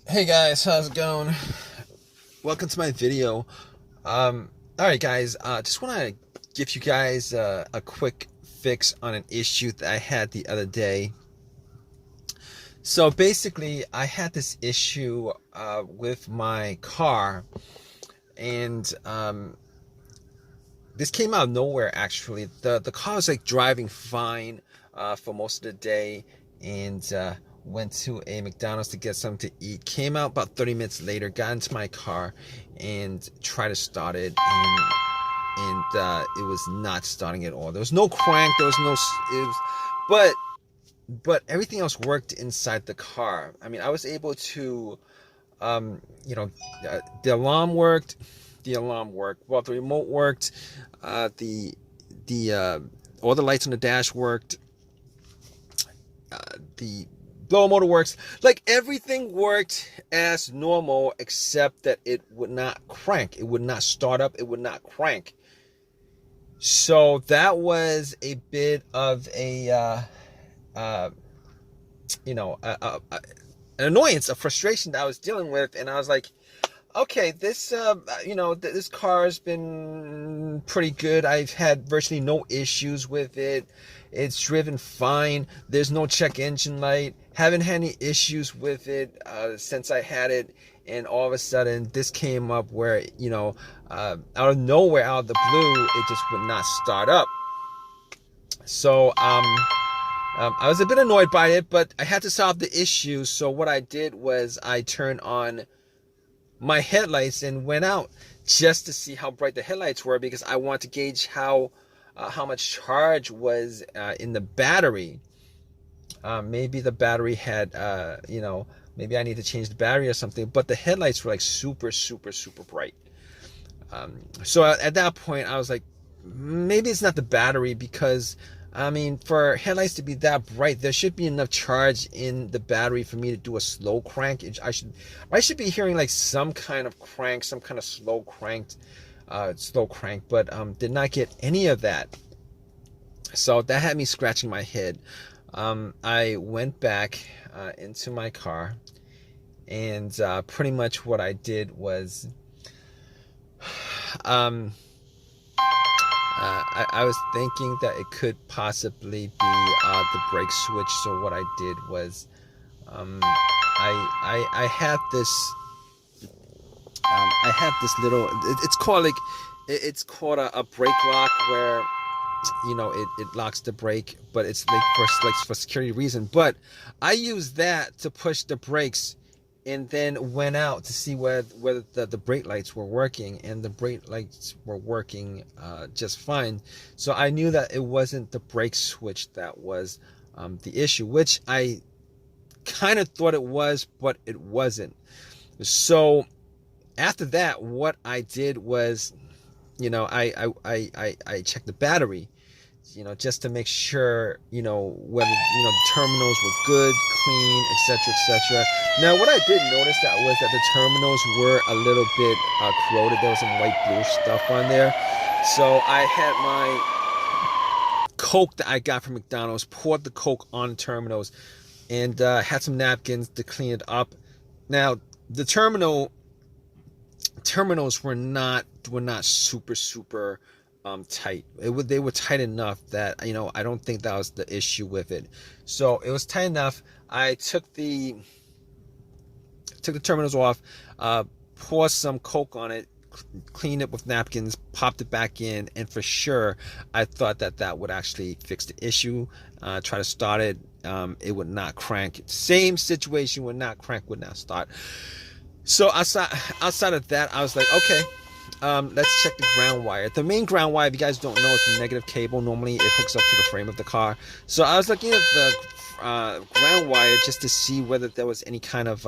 Hey guys, how's it going? Welcome to my video. All right, guys. Just want to give you guys a quick fix on an issue that I had the other day. So basically, I had this issue with my car, and this came out of nowhere. Actually, the car was like driving fine for most of the day, and went to a McDonald's to get something to eat. Came out about 30 minutes later, got into my car, and tried to start it, and it was not starting at all. There was no crank. There was no. It was, but everything else worked inside the car. I mean, I was able to, um, you know, the alarm worked. The alarm worked. Well, the remote worked. The all the lights on the dash worked. The blower motor works. Like everything worked as normal, except that it would not crank. It would not start up. It would not crank. So that was a bit of a, uh, you know, an annoyance, a frustration that I was dealing with, and I was like, okay, this, this car has been pretty good. I've had virtually no issues with it. It's driven fine. There's no check engine light. Haven't had any issues with it since I had it. And all of a sudden, this came up where, out of nowhere, out of the blue, it just would not start up. So, I was a bit annoyed by it, but I had to solve the issue. So what I did was I turned on my headlights and went out just to see how bright the headlights were, because I wanted to gauge how much charge was in the battery. Maybe the battery had, maybe I need to change the battery or something. But the headlights were like super, super, super bright. So at that point, I was like, maybe it's not the battery, because I mean, for headlights to be that bright, there should be enough charge in the battery for me to do a slow crank. I should be hearing like some kind of crank, some kind of slow crank, but did not get any of that. So that had me scratching my head. I went back into my car, and pretty much what I did was, um, I was thinking that it could possibly be the brake switch. So what I did was, I had this, little. It's called a brake lock, where it locks the brake, but it's like for security reason. But I used that to push the brakes, and then went out to see whether the brake lights were working, and the brake lights were working just fine. So I knew that it wasn't the brake switch that was the issue, which I kind of thought it was, but it wasn't. So after that, what I did was, I checked the battery, just to make sure, whether, the terminals were good, clean, etc., etc. Now, what I did notice that the terminals were a little bit corroded. There was some white bluish stuff on there. So I had my Coke that I got from McDonald's, poured the Coke on the terminals, and had some napkins to clean it up. Now, the terminals were not super super tight. They were tight enough that I don't think that was the issue with it. So it was tight enough. I took the terminals off, poured some Coke on it, cleaned it with napkins, popped it back in, and for sure I thought that would actually fix the issue. Try to start it, it would not crank. Same situation, would not crank, would not start. So outside of that, I was like, okay, let's check the ground wire. The main ground wire, if you guys don't know, is the negative cable. Normally, it hooks up to the frame of the car. So I was looking at the ground wire just to see whether there was any kind of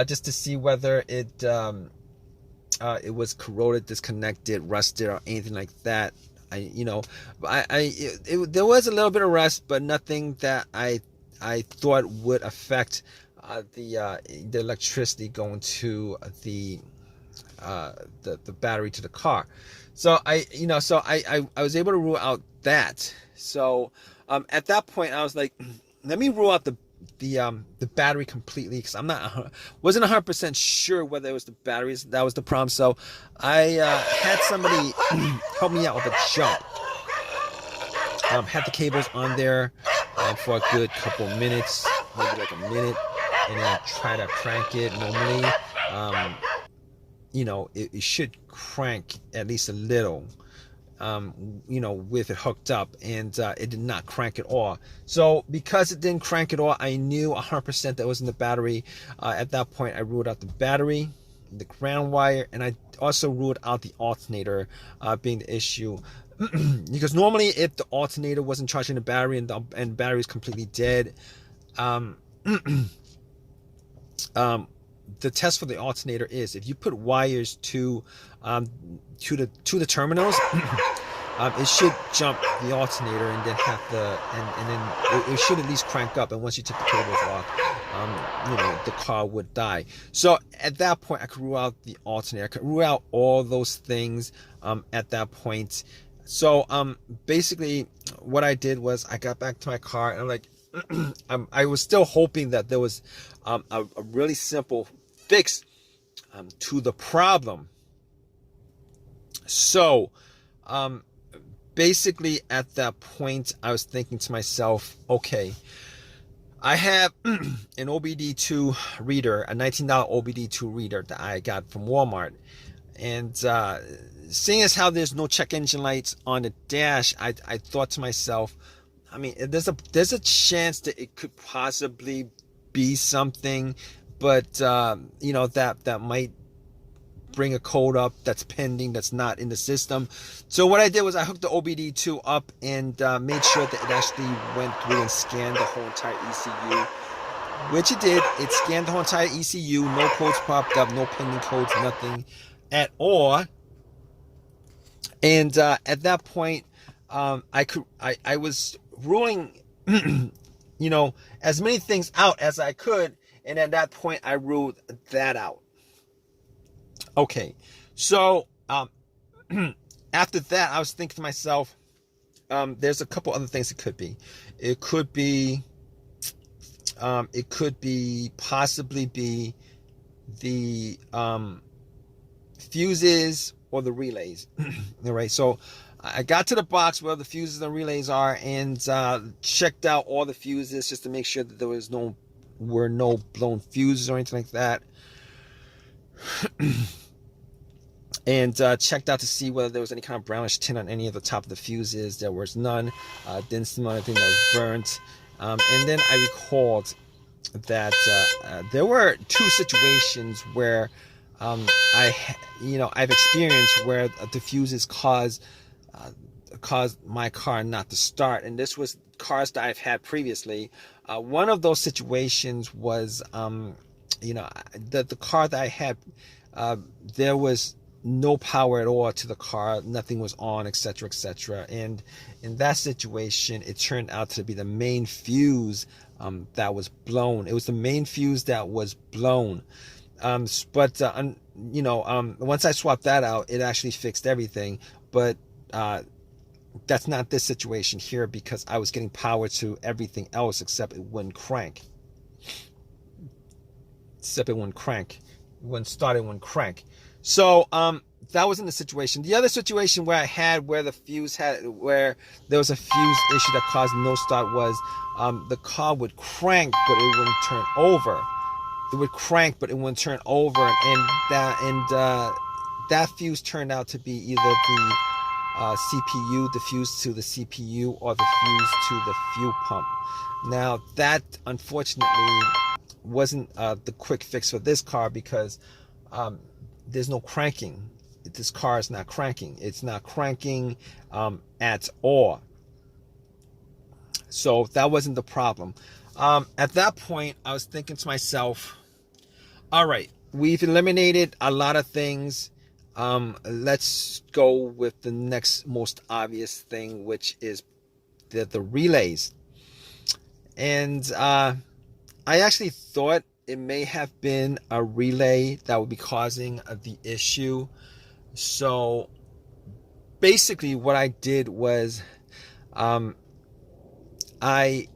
just to see whether it was corroded, disconnected, rusted, or anything like that. There was a little bit of rust, but nothing that I thought would affect the electricity going to the battery to the car. So I was able to rule out that. So at that point I was like, let me rule out the battery completely, because wasn't 100% sure whether it was the batteries that was the problem. So I had somebody help me out with a jump. Had the cables on there for a good couple minutes, maybe like a minute, and then try to crank it. Normally, it should crank at least a little, with it hooked up, and it did not crank at all. So because it didn't crank at all, I knew 100% that was in the battery. At that point, I ruled out the battery, the ground wire, and I also ruled out the alternator being the issue. Because normally, if the alternator wasn't charging the battery and the battery is completely dead, the test for the alternator is if you put wires to the terminals, it should jump the alternator and then and then it should at least crank up. And once you take the cables off, the car would die. So at that point, I could rule out the alternator. I could rule out all those things at that point. So basically, what I did was I got back to my car and I'm like, I was still hoping that there was a really simple fix to the problem. So basically at that point, I was thinking to myself, okay, I have an OBD2 reader, a $19 OBD2 reader that I got from Walmart. And seeing as how there's no check engine lights on the dash, I thought to myself, I mean, there's a chance that it could possibly be something, but that might bring a code up that's pending, that's not in the system. So what I did was I hooked the OBD2 up and made sure that it actually went through and scanned the whole entire ECU, which it did. It scanned the whole entire ECU. No codes popped up, no pending codes, nothing at all. And at that point, I was ruling, as many things out as I could. And at that point, I ruled that out. Okay, so after that, I was thinking to myself, there's a couple other things it could be. It could possibly be the fuses or the relays. All right, so I got to the box where the fuses and relays are and checked out all the fuses just to make sure that there were no blown fuses or anything like that. And checked out to see whether there was any kind of brownish tint on any of the top of the fuses. There was none. Didn't smell anything that was burnt. And then I recalled that there were two situations where I've experienced where the fuses caused my car not to start, and this was cars that I've had previously. One of those situations was the car that I had, there was no power at all to the car, nothing was on, etc., etc. And in that situation, it turned out to be the main fuse that was blown. It was the main fuse that was blown. But once I swapped that out, it actually fixed everything. But that's not this situation here, because I was getting power to everything else except it wouldn't crank. It wouldn't start, it wouldn't crank. So that wasn't the situation. The other situation where where there was a fuse issue that caused no start was the car would crank but it wouldn't turn over. It would crank but it wouldn't turn over, and that fuse turned out to be either the CPU, the fuse to the CPU, or the fuse to the fuel pump. Now that unfortunately wasn't the quick fix for this car, because there's no cranking. This car is not cranking. It's not cranking at all. So that wasn't the problem. At that point, I was thinking to myself, all right, we've eliminated a lot of things. Let's go with the next most obvious thing, which is the relays. And I actually thought it may have been a relay that would be causing the issue. So basically what I did was I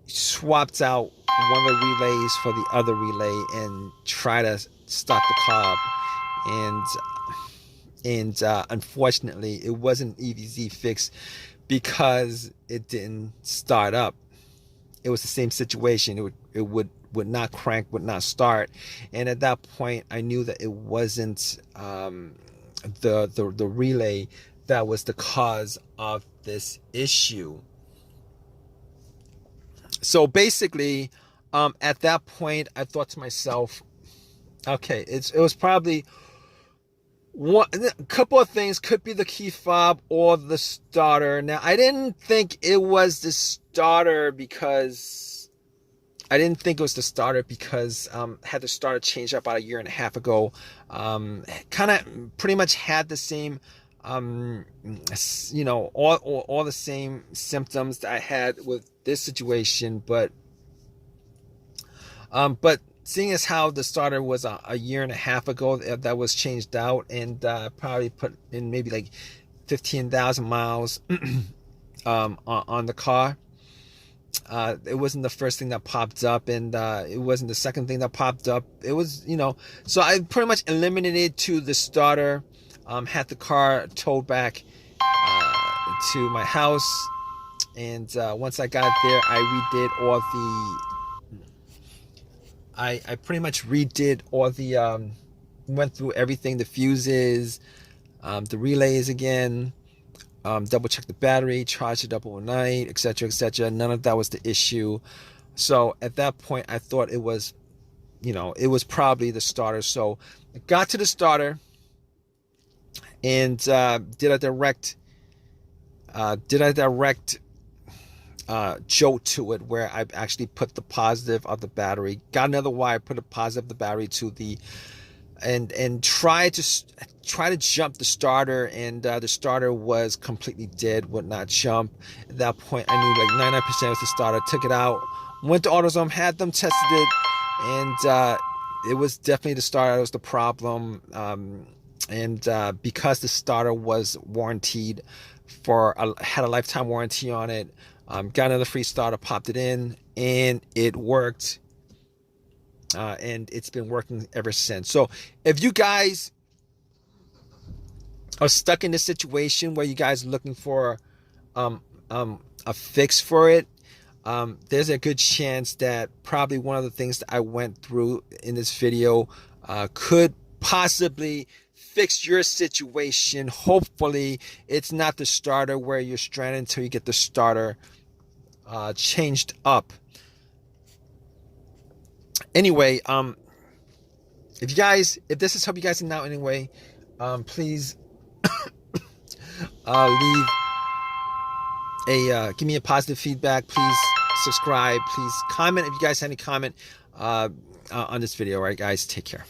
swapped out one of the relays for the other relay and try to start the car up. And unfortunately, it wasn't an easy fix because it didn't start up. It was the same situation. It would not crank, would not start. And at that point, I knew that it wasn't the relay that was the cause of this issue. So basically, at that point, I thought to myself, okay, it was probably a couple of things. Could be the key fob or the starter. Now, I didn't think it was the starter because I had the starter changed up about a year and a half ago. Kind of pretty much had the same, all the same symptoms that I had with this situation, but seeing as how the starter was a year and a half ago that was changed out, and probably put in maybe like 15,000 miles on the car. It wasn't the first thing that popped up, and it wasn't the second thing that popped up. It was, so I pretty much eliminated to the starter, had the car towed back to my house, and once I got there, I pretty much redid all the, went through everything, the fuses, the relays again, double check the battery, charge it up overnight, etc., etc. None of that was the issue. So at that point, I thought it was, it was probably the starter. So I got to the starter and did a direct jolt to it, where I actually put the positive of the battery, got another wire, put a positive of the battery to the, and try to jump the starter, and the starter was completely dead, would not jump. At that point, I knew like 99% was the starter. Took it out, went to AutoZone, had them tested it, and it was definitely the starter that was the problem. And because the starter was warranted had a lifetime warranty on it, got another free starter, popped it in, and it worked. And it's been working ever since. So if you guys are stuck in this situation where you guys are looking for a fix for it, there's a good chance that probably one of the things that I went through in this video could possibly fix your situation. Hopefully it's not the starter where you're stranded until you get the starter changed up. Anyway, if this has helped you guys out anyway, please give me a positive feedback. Please subscribe. Please comment if you guys have any comment on this video. All right, guys, take care.